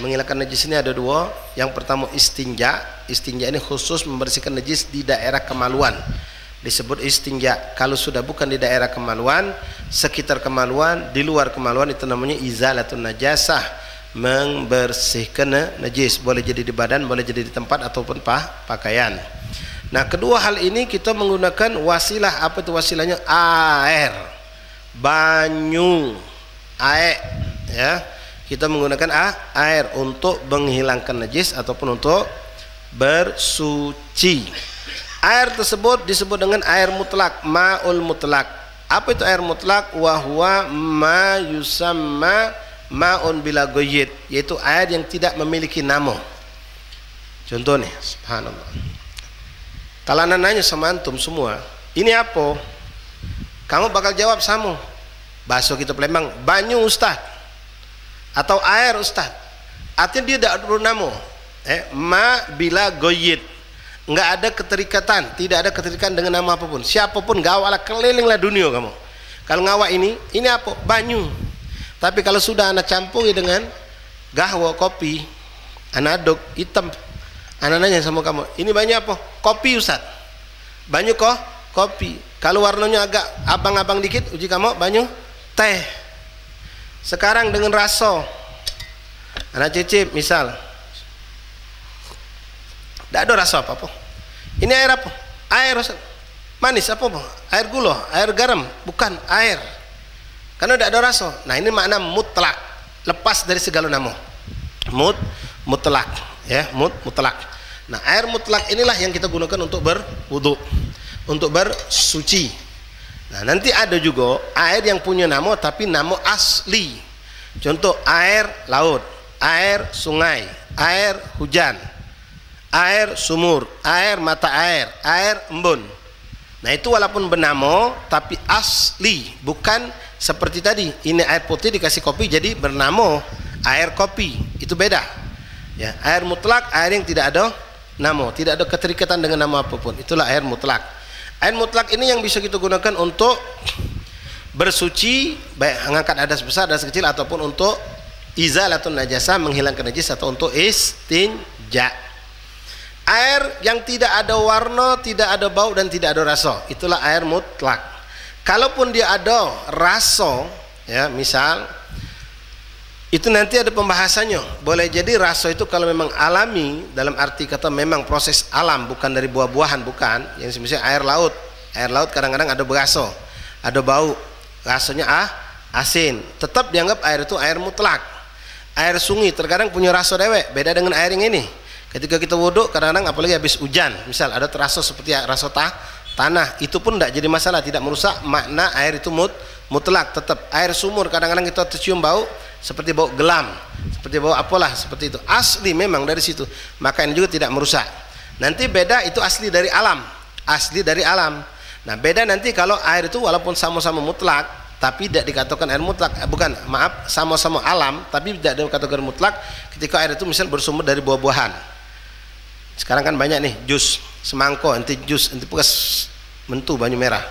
Menghilangkan najis ini ada dua. Yang pertama istinja. Istinja ini khusus membersihkan najis di daerah kemaluan. Disebut istinja. Kalau sudah bukan di daerah kemaluan, sekitar kemaluan, di luar kemaluan, itu namanya izalatun najasah, membersihkan najis. Boleh jadi di badan, boleh jadi di tempat ataupun pakaian. Nah, kedua hal ini kita menggunakan wasilah. Apa itu wasilahnya? Air, banyu, air, ya. Kita menggunakan air untuk menghilangkan najis ataupun untuk bersuci. Air tersebut disebut dengan air mutlak, ma'ul mutlak. Apa itu air mutlak? Wa huwa ma yusamma ma'un bila ghayyid, yaitu air yang tidak memiliki nama. Contohnya, subhanallah. Kalau anak nanya sama antum semua, ini apa? Kamu bakal jawab sama. Bahasa kita Palembang, banyu ustaz. Atau air ustaz. Artinya dia tidak bernama. Ma bila ghayyid. Enggak ada keterikatan, tidak ada keterikatan dengan nama apapun. Siapapun gawaklah, kelilinglah dunia kamu. Kalau ngawak ini apa? Banyu. Tapi kalau sudah anak campuri dengan gahwa, kopi, anak aduk hitam, anak nanya sama kamu, ini banyu apa? Kopi ustaz. Banyu kopi. Kalau warnanya agak abang-abang dikit, uji kamu banyu teh. Sekarang dengan rasa, anak cicip misal, tidak ada rasa apa-apa. Ini air apa? Air manis apa? Air gula, air garam, bukan air. Karena tidak ada rasa. Nah, ini makna mutlak, lepas dari segala nama. Mutlak, ya, mutlak. Nah, air mutlak inilah yang kita gunakan untuk berwudu, untuk bersuci. Nah, nanti ada juga air yang punya nama tapi nama asli. Contoh air laut, air sungai, air hujan, air sumur, air mata air, air embun. Nah, itu walaupun bernama tapi asli, bukan seperti tadi. Ini air putih dikasih kopi jadi bernama air kopi. Itu beda. Ya, air mutlak, air yang tidak ada nama, tidak ada keterikatan dengan nama apapun. Itulah air mutlak. Air mutlak ini yang bisa kita gunakan untuk bersuci, baik mengangkat hadas besar, hadas kecil, ataupun untuk izalatun najasah, menghilangkan najis, atau untuk istinja. Air yang tidak ada warna, tidak ada bau, dan tidak ada rasa, itulah air mutlak. Kalaupun dia ada rasa, ya, misal itu nanti ada pembahasannya. Boleh jadi rasa itu kalau memang alami, dalam arti kata memang proses alam, bukan dari buah-buahan, bukan. Yang misalnya air laut. Air laut kadang-kadang ada berasa, ada bau, rasanya asin. Tetap dianggap air itu air mutlak. Air sungai terkadang punya rasa dewek, beda dengan air yang ini. Ketika kita wudhu, kadang-kadang apalagi habis hujan, misal ada terasa seperti rasa tanah, itu pun tidak jadi masalah, tidak merusak makna air itu mutlak. Tetap air sumur kadang-kadang kita tercium bau seperti bau gelam, seperti bau apalah, seperti itu asli memang dari situ, maka ini juga tidak merusak. Nanti beda, itu asli dari alam, asli dari alam. Nah, beda nanti kalau air itu walaupun sama-sama mutlak tapi tidak dikatakan air mutlak, bukan, maaf, sama-sama alam tapi tidak dikatakan mutlak. Ketika air itu misal bersumber dari buah-buahan, sekarang kan banyak nih jus semangko, nanti jus, nanti bekas mentu banyu merah,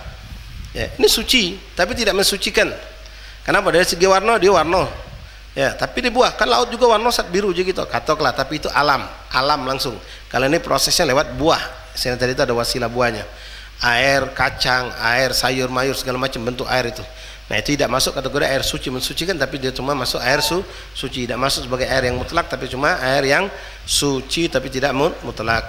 ya, ini suci tapi tidak mensucikan. Kenapa? Dari segi warna dia warna, ya, tapi di buah kan laut juga warna biru aja gitu, katoklah, tapi itu alam langsung. Kalau ini prosesnya lewat buah, saya tadi itu ada wasilah buahnya, air kacang, air sayur mayur segala macam bentuk air itu. Nah, itu tidak masuk kategori air suci mensucikan, tapi dia cuma masuk air suci, tidak masuk sebagai air yang mutlak, tapi cuma air yang suci tapi tidak mutlak.